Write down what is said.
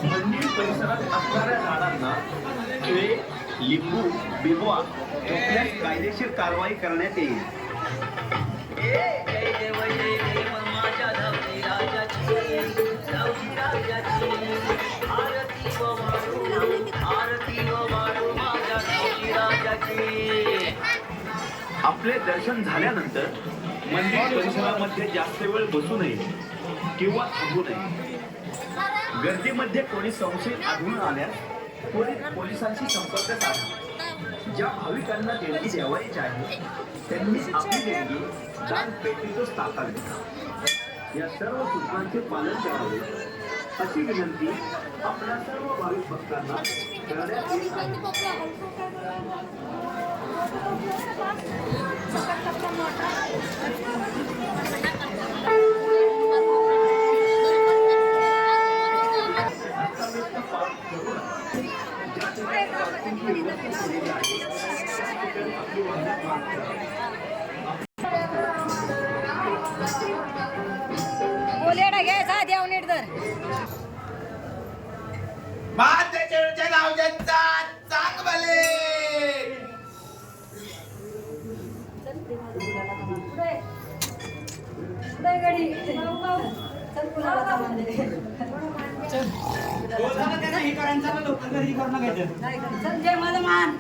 मंदिर परिसरात असणाऱ्या झाडांना खिळे, लिंबू, बिबवा ठोकल्यास कायदेशीर कारवाई करण्यात येईल. आपले दर्शन झाल्यानंतर मंदिर परिसरामध्ये जास्त वेळ बसू नये किंवा थांबू नये. गर्दीमध्ये कोणी संशयित आढळून आल्यास पोलिसांशी संपर्क साधा. ज्या भाविकांना देणगी द्यावायची आहे त्यांनी आपली देणगी दान पेटीतच टाकावी. या सर्व सूचनांचे पालन करावे अशी विनंती आपल्या सर्व भाविक भक्तांना करण्यात येत आहे. बोलेडा घ्यायचा देव नीट धर. महादेवच्या नावाचा चांग भले. जय मला मान.